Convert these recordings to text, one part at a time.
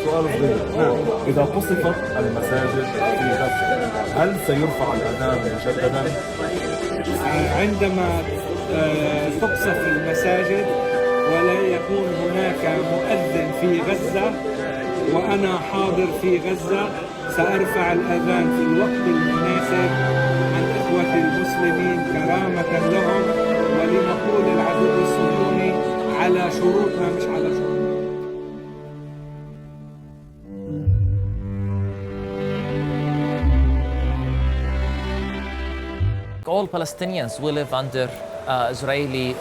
سؤال صغير. إذا قصفت المساجد في غزة هل سيرفع الأذان مجددا؟ عندما تقصف المساجد ولا يكون هناك مؤذن في غزة وأنا حاضر في غزة سأرفع الأذان في الوقت المناسب عن إخوة المسلمين كرامة لهم ولنقول العدو الصهيوني على شروطنا مش على شروطنا. All Palestinians will live under Israeli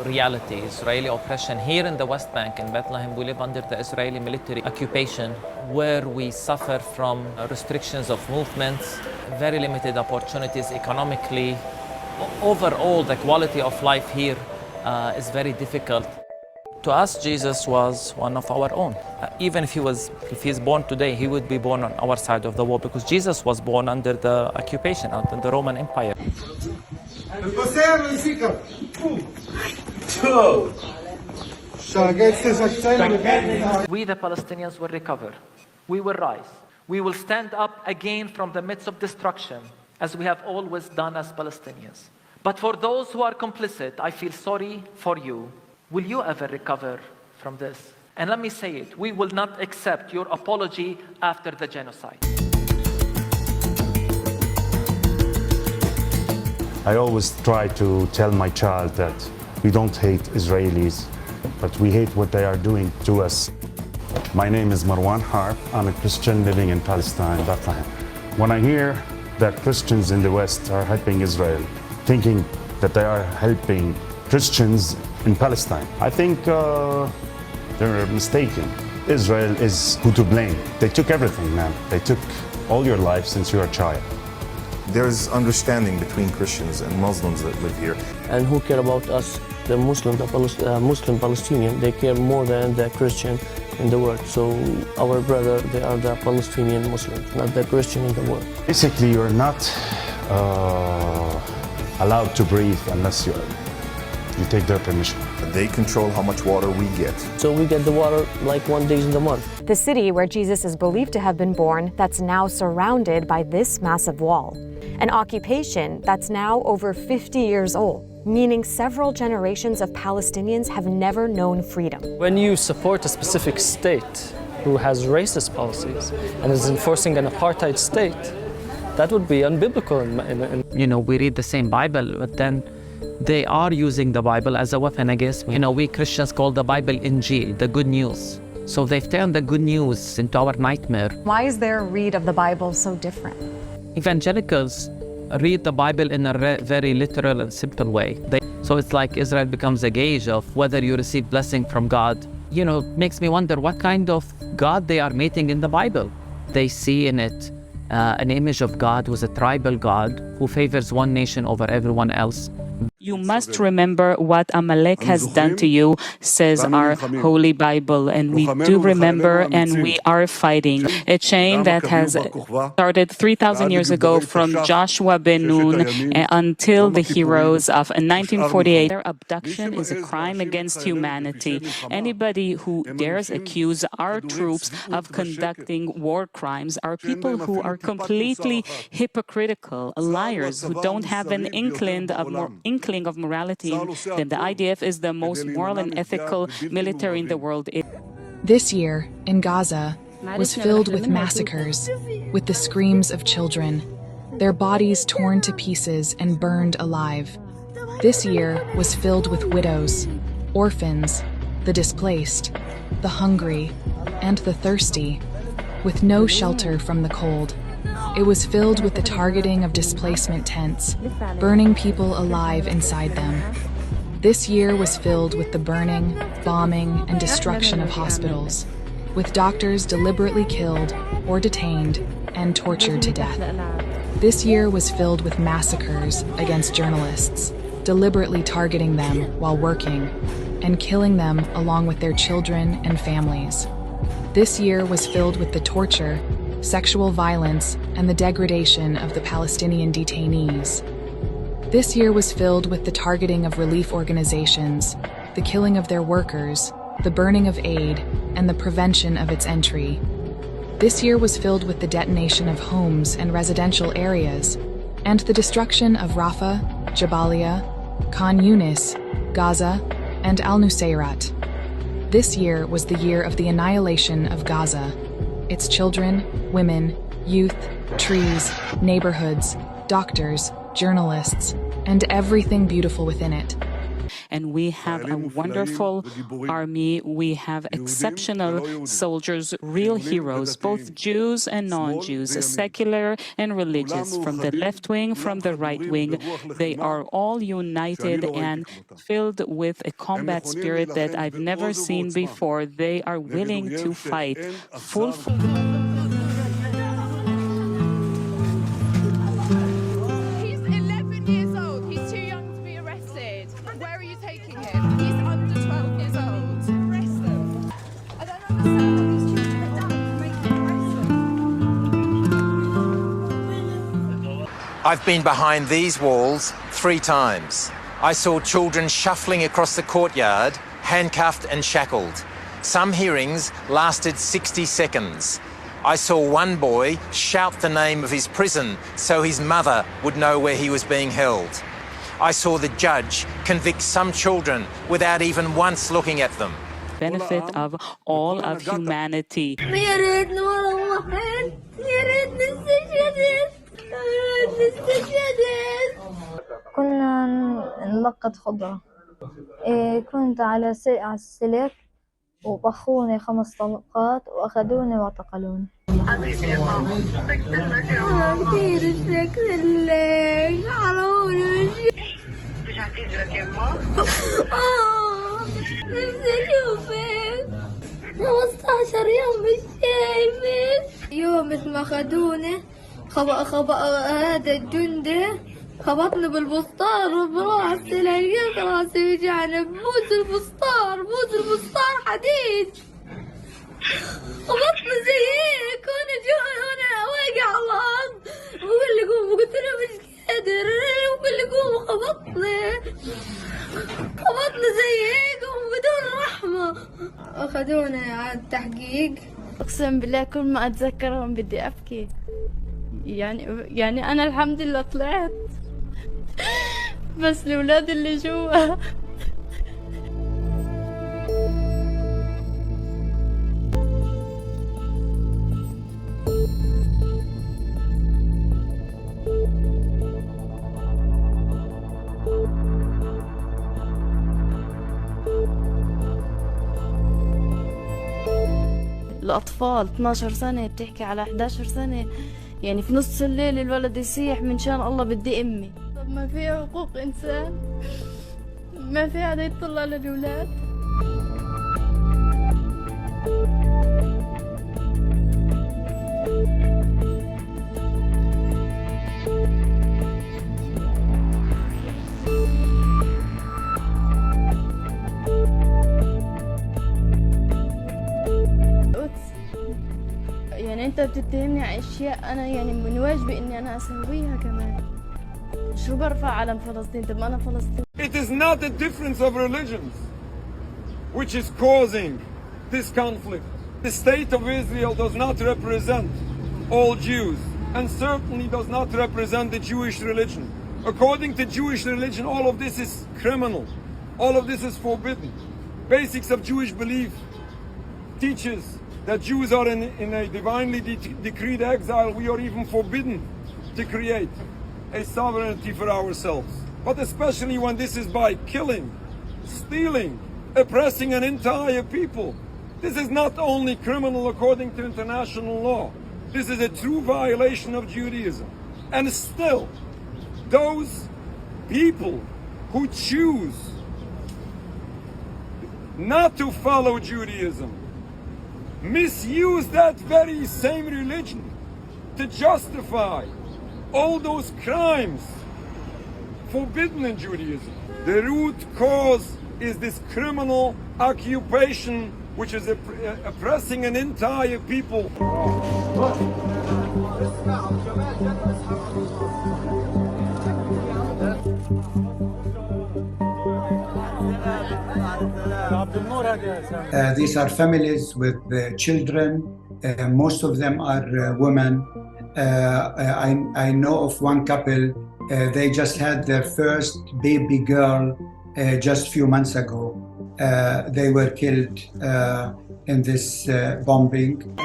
reality, Israeli oppression. Here in the West Bank, in Bethlehem, we live under the Israeli military occupation, where we suffer from restrictions of movements, very limited opportunities economically. Overall, the quality of life here is very difficult. To us, Jesus was one of our own. Even if he's born today, he would be born on our side of the wall, because Jesus was born under the occupation, under the Roman Empire. We, the Palestinians, will recover. We will rise. We will stand up again from the midst of destruction, as we have always done as Palestinians. But for those who are complicit, I feel sorry for you. Will you ever recover from this? And let me say it, we will not accept your apology after the genocide. I always try to tell my child that we don't hate Israelis, but we hate what they are doing to us. My name is Marwan Harb. I'm a Christian living in Palestine, Bethlehem. When I hear that Christians in the West are helping Israel, thinking that they are helping Christians in Palestine, I think they're mistaken. Israel is who to blame. They took everything, man. They took all your life since you were a child. There's understanding between Christians and Muslims that live here. And who care about us, the Muslim Palestinian, they care more than the Christian in the world. So our brother, they are the Palestinian Muslims, not the Christian in the world. Basically, you're not allowed to breathe unless you take their permission. They control how much water we get. So we get the water like 1 day in the month. The city where Jesus is believed to have been born, that's now surrounded by this massive wall. An occupation that's now over 50 years old, meaning several generations of Palestinians have never known freedom. When you support a specific state who has racist policies and is enforcing an apartheid state, that would be unbiblical. You know, we read the same Bible, but then they are using the Bible as a weapon against me. You know, we Christians call the Bible Injil, the good news. So they've turned the good news into our nightmare. Why is their read of the Bible so different? Evangelicals read the Bible in a very literal and simple way. So it's like Israel becomes a gauge of whether you receive blessing from God. You know, makes me wonder what kind of God they are making in the Bible. They see in it an image of God who is a tribal God who favors one nation over everyone else. You must remember what Amalek has done to you, says our Holy Bible, and we do remember and we are fighting. A chain that has started 3,000 years ago from Joshua ben Nun until the heroes of 1948. Their abduction is a crime against humanity. Anybody who dares accuse our troops of conducting war crimes are people who are completely hypocritical, liars who don't have an inkling of morality. Then the IDF is the most moral and ethical military in the world. This year in Gaza was filled with massacres, with the screams of children, their bodies torn to pieces and burned alive. This year was filled with widows, orphans, the displaced, the hungry, and the thirsty, with no shelter from the cold. It was filled with the targeting of displacement tents, burning people alive inside them. This year was filled with the burning, bombing, and destruction of hospitals, with doctors deliberately killed or detained and tortured to death. This year was filled with massacres against journalists, deliberately targeting them while working, and killing them along with their children and families. This year was filled with the torture, sexual violence, and the degradation of the Palestinian detainees. This year was filled with the targeting of relief organizations, the killing of their workers, the burning of aid, and the prevention of its entry. This year was filled with the detonation of homes and residential areas, and the destruction of Rafah, Jabalia, Khan Yunis, Gaza, and Al-Nusayrat. This year was the year of the annihilation of Gaza, its children, women, youth, trees, neighborhoods, doctors, journalists, and everything beautiful within it. And we have a wonderful army. We have exceptional soldiers, real heroes, both Jews and non-Jews, secular and religious, from the left wing, from the right wing. They are all united and filled with a combat spirit that I've never seen before. They are willing to fight full. I've been behind these walls 3 times. I saw children shuffling across the courtyard, handcuffed and shackled. Some hearings lasted 60 seconds. I saw one boy shout the name of his prison so his mother would know where he was being held. I saw the judge convict some children without even once looking at them. Benefit of all of humanity. كنا نلقط خضرة. كنت على السلك وبخوني 5 طلقات وأخذوني واعتقلوني. كثير شكر لك حروني نفسي أشوفك 15 يوم مش شايفك. يوم مثل ما أخذوني هذا الجندي خبطني بالبسطار وبروح السلك راسي وجعني بوز البسطار حديد خبطني زي هيك وانا جوعان وانا واقع على الارض وقال لي قوم قلت له مش قادر وقال لي قوم خبطني زي هيك وبدون رحمة. اخذوني على التحقيق. اقسم بالله كل ما اتذكرهم بدي ابكي. يعني انا الحمد لله طلعت بس الأولاد اللي جوا الأطفال 12 سنة بتحكي على 11 سنة، يعني في نص الليل الولد يصيح من شان الله بدي أمي. طب ما في حقوق إنسان؟ ما في حدا يطلع للأولاد؟ يعني أنت بتتهمني على أشياء أنا يعني من واجبي إني أنا أسويها كمان. شو برفع علم فلسطين؟ طب أنا فلسطين. It is not the difference of religions which is causing this conflict. The state of Israel does not represent all Jews and certainly does not represent the Jewish religion. According to Jewish religion, all of this is criminal. All of this is forbidden. Basics of Jewish belief teaches that Jews are in a divinely decreed exile. We are even forbidden to create a sovereignty for ourselves. But especially when this is by killing, stealing, oppressing an entire people. This is not only criminal according to international law. This is a true violation of Judaism. And still, those people who choose not to follow Judaism misuse that very same religion to justify all those crimes forbidden in Judaism. The root cause is this criminal occupation which is oppressing an entire people. عبد These are families with children. Most of them are women. I know of one couple, they just had their first baby girl just a few months ago. They were killed in this bombing.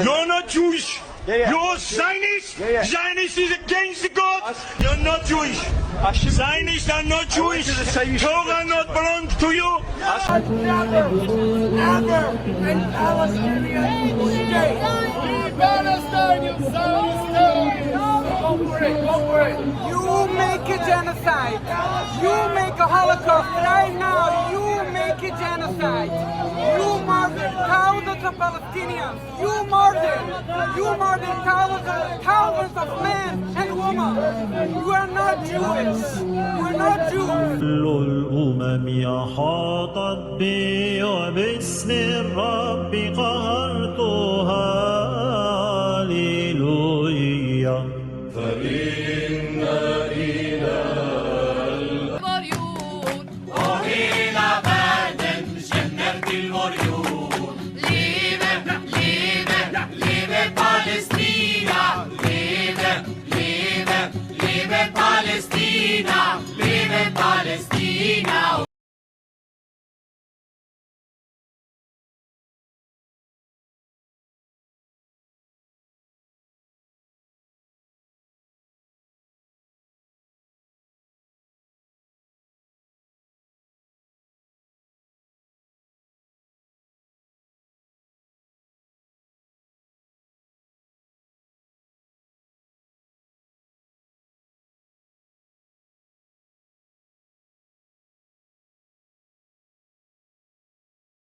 You're not Jewish. You're Zionist. Zionist is against God. You're not Jewish. Zionists are not Jewish. Torah not belongs to you. Never in Palestinian state. Palestinian state. Go for it. Go for it. You make a genocide. You make a Holocaust right now. You make a genocide. You murdered thousands of Palestinians. You murdered thousands of men and women. You are not Jewish. You are not Jewish. كل الأمم أحاطت بي وباسم الرب قهرتها. هاليلويا. فإن إلى الوريون وهنا بعدن جنة الوريون. Liebe Palästina, liebe Palästina, liebe Palästina.